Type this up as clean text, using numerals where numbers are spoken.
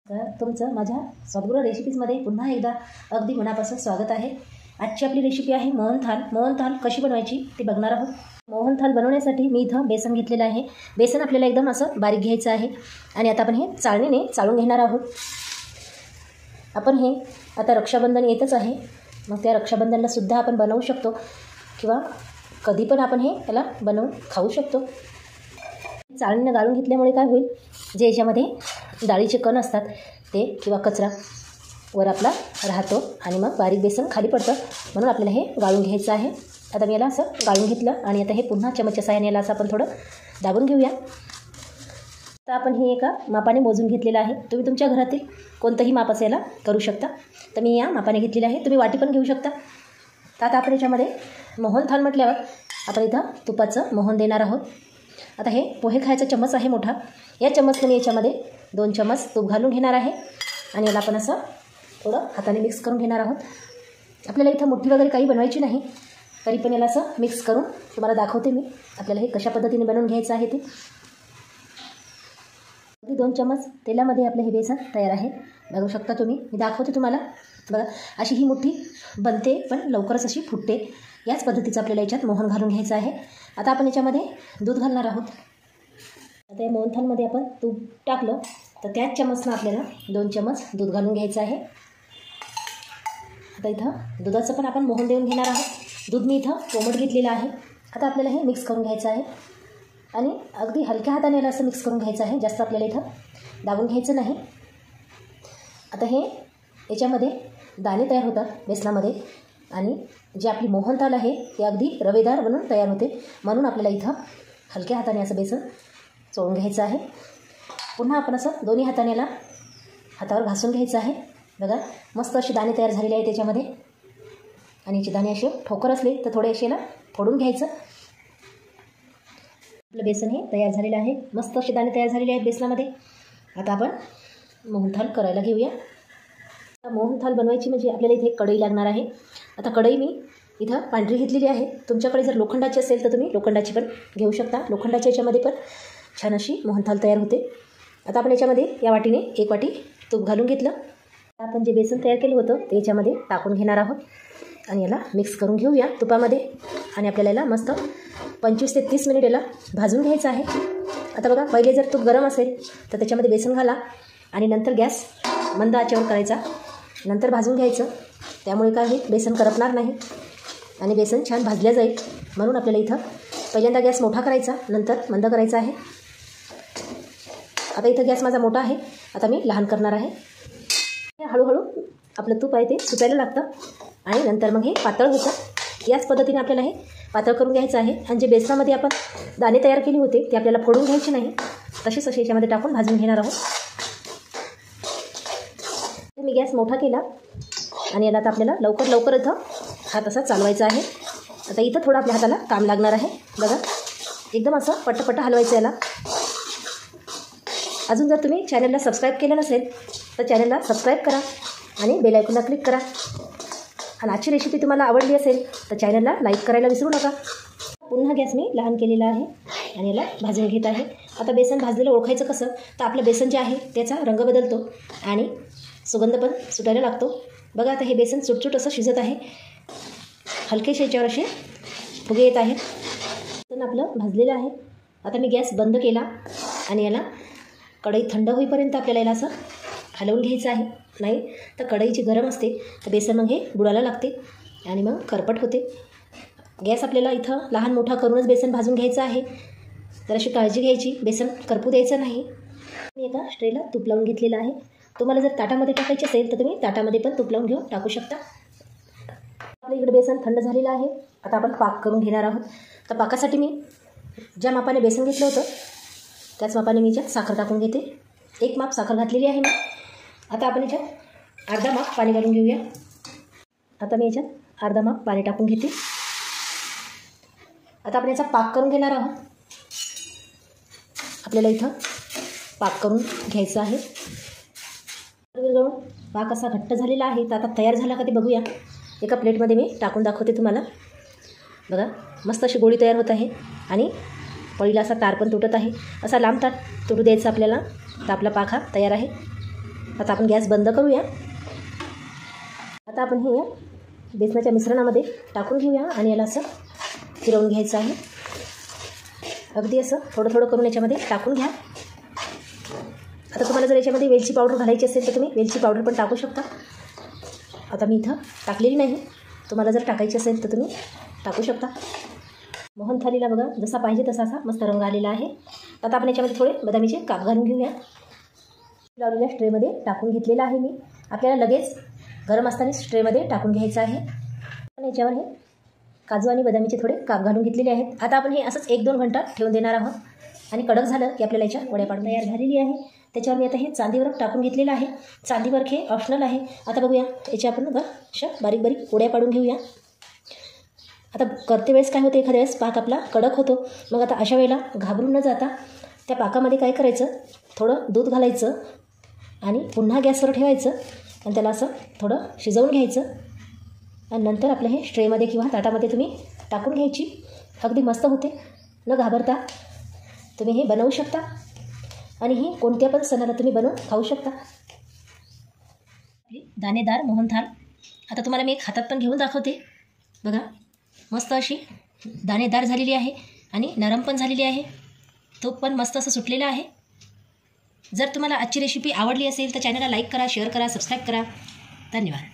तर तुमचं माझ्या सद्गुरू रेसिपीजमध्ये पुन्हा एकदा अगदी मनापासून स्वागत आहे। आजची आपली रेसिपी आहे मोहनथाल। मोहनथाल कशी बनवायची ते बघणार आहोत। मोहनथाल बनवण्यासाठी मी इथं बेसन घेतलेलं आहे। बेसन आपल्याला एकदम असं बारीक घ्यायचं आहे आणि आता आपण हे चाळणीने चाळून घेणार आहोत। आपण हे आता रक्षाबंधन येतच आहे, मग त्या रक्षाबंधनला सुद्धा आपण बनवू शकतो किंवा कधी पण आपण हे त्याला बनवून खाऊ शकतो। चाळणीने गाळून घेतल्यामुळे काय होईल, जे याच्यामध्ये डाळीचे कण असतात ते किंवा कचरा वर आपला राहतो आणि मग बारीक बेसन खाली पडतं, म्हणून आपल्याला हे गाळून घ्यायचं आहे। आता मी याला असं गाळून घेतलं आणि आता हे पुन्हा चमच्या साहाय्याने याला असं आपण थोडं दाबून घेऊया। तर आपण हे एका मापाने मोजून घेतलेलं आहे। तुम्ही तुमच्या घरातील कोणतंही माप असायला करू शकता। तर मी या मापाने घेतलेलं आहे, तुम्ही वाटी पण घेऊ शकता। तर आता आपण याच्यामध्ये मोहनथाल म्हटल्यावर आपण इथं तुपाचं मोहन देणार आहोत। आता हे पोहे खायचा चम्मच आहे मोठा, या चम्मचने मी याच्यामध्ये 2 चम्मच तूप घालून घेणार आहे आणि याला आपण असं थोडं हाताने मिक्स करून घेणार आहोत। आपल्याला इथं मुठ्ठी वगैरे काही बनवायची नाही, तरी पण याला असं मिक्स करून तुम्हाला दाखवते मी आपल्याला हे कशा पद्धतीने बनवून घ्यायचं आहे ते। 2 चम्मच तेलामध्ये आपलं हे बेसन तयार आहे, बघू शकता तुम्ही। मी दाखवते तुम्हाला, बघा अशी ही मुठ्ठी बनते पण लवकरच अशी फुटते। याच पद्धतीचं आपल्याला याच्यात मोहन घालून घ्यायचं आहे। आता आपण याच्यामध्ये दूध घालणार आहोत। आता या मोहनथालमध्ये आपण तूप टाकलं तर त्याच चम्मचनं आपल्याला 2 चम्मच दूध घालून घ्यायचं आहे। आता इथं दुधाचं पण आपण मोहन देऊन घेणार आहोत। दूध मी इथं कोमट घेतलेलं आहे। आता आपल्याला हे मिक्स करून घ्यायचं आहे आणि अगदी हलक्या हाताने याला असं मिक्स करून घ्यायचं आहे, जास्त आपल्याला इथं दाबून घ्यायचं नाही। आता हे याच्यामध्ये दाणे तयार होतात बेसनामध्ये आणि जे आपली मोहनथाल आहे ते अगदी रवेदार बनून तयार होते, म्हणून आपल्याला इथं हलक्या हाताने असं बेसन चोळून घ्यायचं आहे। पुन्हा आपण असं दोन्ही हाताने याला हातावर घासून घ्यायचं आहे। बघा मस्त असे दाणे तयार झालेले आहेत त्याच्यामध्ये, आणि याचे दाणे असे ठोकर असले तर थोडे असे याला फोडून घ्यायचं। आपलं बेसन हे तयार झालेलं आहे, मस्त असे दाणे तयार झालेले आहेत बेसनामध्ये। आता आपण मोहनथाल करायला घेऊया। मोहनथाल बनवायची म्हणजे आपल्याला इथे कढई लागणार आहे। आता कढई मी इथं पांढरी घेतलेली आहे, तुमच्याकडे जर लोखंडाची असेल तर तुम्ही लोखंडाची पण घेऊ शकता। लोखंडाच्या याच्यामध्ये पण छान अशी मोहनथाल तयार होते। आता आपण याच्यामध्ये या वाटीने 1 वाटी तूप घालून घेतलं। आपण जे बेसन तयार केलं होतं ते याच्यामध्ये टाकून घेणार आहोत आणि याला मिक्स करून घेऊया तुपामध्ये, आणि आपल्याला याला मस्त 25 ते 30 मिनिट याला भाजून घ्यायचं आहे। आता बघा, पहिले जर तूप गरम असेल तर त्याच्यामध्ये बेसन घाला आणि नंतर गॅस मंद आचेवर करायचा, नंतर भाजून घ्यायचं। त्यामुळे काय होईल, बेसन करपणार नाही आणि बेसन छान भाजल्या जाईल, म्हणून आपल्याला इथं पहिल्यांदा गॅस मोठा करायचा, नंतर मंद करायचा आहे। आता इथं गॅस माझा मोठा आहे, आता मी लहान करणार आहे। हळूहळू आपलं तूप आहे ते सुटायला लागतं आणि नंतर मग हे पातळ होतं। याच पद्धतीने आपल्याला हे पातळ करून घ्यायचं आहे। आणि जे बेसनामध्ये आपण दाणे तयार केले होते ते आपल्याला फोडून घ्यायचे नाही, तसेच असे याच्यामध्ये टाकून भाजून घेणार आहोत। मी गॅस मोठा केला आणि याला आता आपल्याला लवकर इथं हात असा चालवायचा आहे। आता इथं थोडं आपल्या हाताला काम लागणार आहे, बघा एकदम असं पट्ट हलवायचं याला। अजून जर तुम्ही चॅनलला सबस्क्राईब केलं नसेल तर चॅनलला सबस्क्राईब करा आणि बेल आयकॉनला क्लिक करा। आणि आजची रेसिपी तुम्हाला आवडली असेल तर चॅनलला लाईक करायला विसरू नका। पुन्हा गॅस मी लहान केलेला आहे आणि याला भाजून घेत आहे। आता बेसन भाजलेलं ओळखायचं कसं, तर आपलं बेसन जे आहे त्याचा रंग बदलतो आणि सुगंध पण सुटायला लागतो। बघा आता हे बेसन सुटसुट असं शिजत आहे, हलकेशा याच्यावर असे फुगे येत आहेत, तर आपलं भाजलेलं आहे। आता मी गॅस बंद केला आणि याला कढई थंड होईपर्यंत आपल्याला याला असं हलवून घ्यायचं आहे, नाही तर कढई जी गरम असते तर बेसन मग हे बुडायला लागते आणि मग करपट होते। गॅस आपल्याला इथं लहान मोठा करूनच बेसन भाजून घ्यायचं आहे, तर अशी काळजी घ्यायची, बेसन करपू द्यायचं नाही। मी एका स्ट्रेला तूप लावून घेतलेलं आहे, तुम्हाला जर ताटामध्ये टाकायचे असेल तर तुम्ही ताटामध्ये पण तूप लावून घेऊन टाकू शकता। आपल्या इकडे बेसन थंड झालेलं आहे, आता आपण पाक करून घेणार आहोत। तर पाकासाठी मी ज्या मापाने बेसन घेतलं होतं त्याच मापाने मी याच्यात साखर टाकून घेते। 1 माप साखर घातलेली आहे मी। आता आपण याच्यात अर्धा माप पाणी घालून घेऊया। आता मी याच्यात अर्धा माप पाणी टाकून घेते। आता आपण याचा पाक करून घेणार आहोत। आपल्याला इथं पाक करून घ्यायचं आहे। पाक असा घट्ट झालेला आहे, तर आता तयार झाला का ते बघूया। एका प्लेटमध्ये मी टाकून दाखवते तुम्हाला। बघा मस्त अशी गोळी तयार होत आहे आणि पळीला असा तार पण तुटत आहे। असा लांब तार तुटू द्यायचा आपल्याला, तर आपला पाक हा तयार आहे। आता आपण गॅस बंद करूया. आता आपण हे या बेसनाच्या मिश्रणामध्ये टाकून घेऊया आणि याला असं फिरवून घ्यायचं आहे. अगदी असं थोडं थोडं करून याच्यामध्ये टाकून घ्या. आता तुम्हाला जर याच्यामध्ये वेलची पावडर घालायची असेल तर तुम्ही वेलची पावडर पण टाकू शकता. आता मी इथं टाकलेली नाही, तुम्हाला जर टाकायची असेल तर तुम्ही टाकू शकता. मोहन थालीला बघा जसा पाहिजे तसा असा मस्त रंग आलेला आहे. आता आपण याच्यामध्ये थोडे बदामीचे काप घालून घेऊया. लावलेल्या स्ट्रेमध्ये टाकून घेतलेला आहे मी. आपल्याला लगेच गरम असताना स्ट्रेमध्ये टाकून घ्यायचं आहे. आणि याच्यावर हे काजू आणि बदामीचे थोडे काप घालून घेतलेले आहेत. आता आपण हे असंच 1-2 घंटा ठेवून देणार आहोत. आणि कडक झालं की आपल्याला याच्या वड्या पाडून तयार झालेली आहे. त्याच्यावर मी आता हे चांदीवर टाकून घेतलेलं आहे. चांदीवर हे ऑप्शनल आहे. आता बघूया याच्या आपण अशा बारीक बारीक वड्या पाडून घेऊया. आता करते वेळेस काय होते, एखाद्या वेळेस पाक आपला कडक होतो. मग आता अशा वेळेला घाबरून न जाता त्या पाकामध्ये काय करायचं, थोडं दूध घालायचं आणि पुन्हा गॅसवर ठेवायचं आणि त्याला असं थोडं शिजवून घ्यायचं. आणि नंतर आपलं हे स्ट्रेमध्ये किंवा ताटामध्ये तुम्ही टाकून घ्यायची. अगदी मस्त होते. न घाबरता तुम्ही हे बनवू शकता आणि ही कोणत्या पण सणाला तुम्ही बनवून खाऊ शकता. दाणेदार मोहनथाल आता तुम्हाला मी एक हातात पण घेऊन दाखवते. बघा मस्त अशी दाणेदार झालेली आहे आणि नरम पण झालेली आहे. तूप पण मस्त असं सुटलेलं आहे. जर तुम्हाला आजची रेसिपी आवडली असेल तर चॅनलला लाईक करा, शेअर करा, सबस्क्राईब करा. धन्यवाद.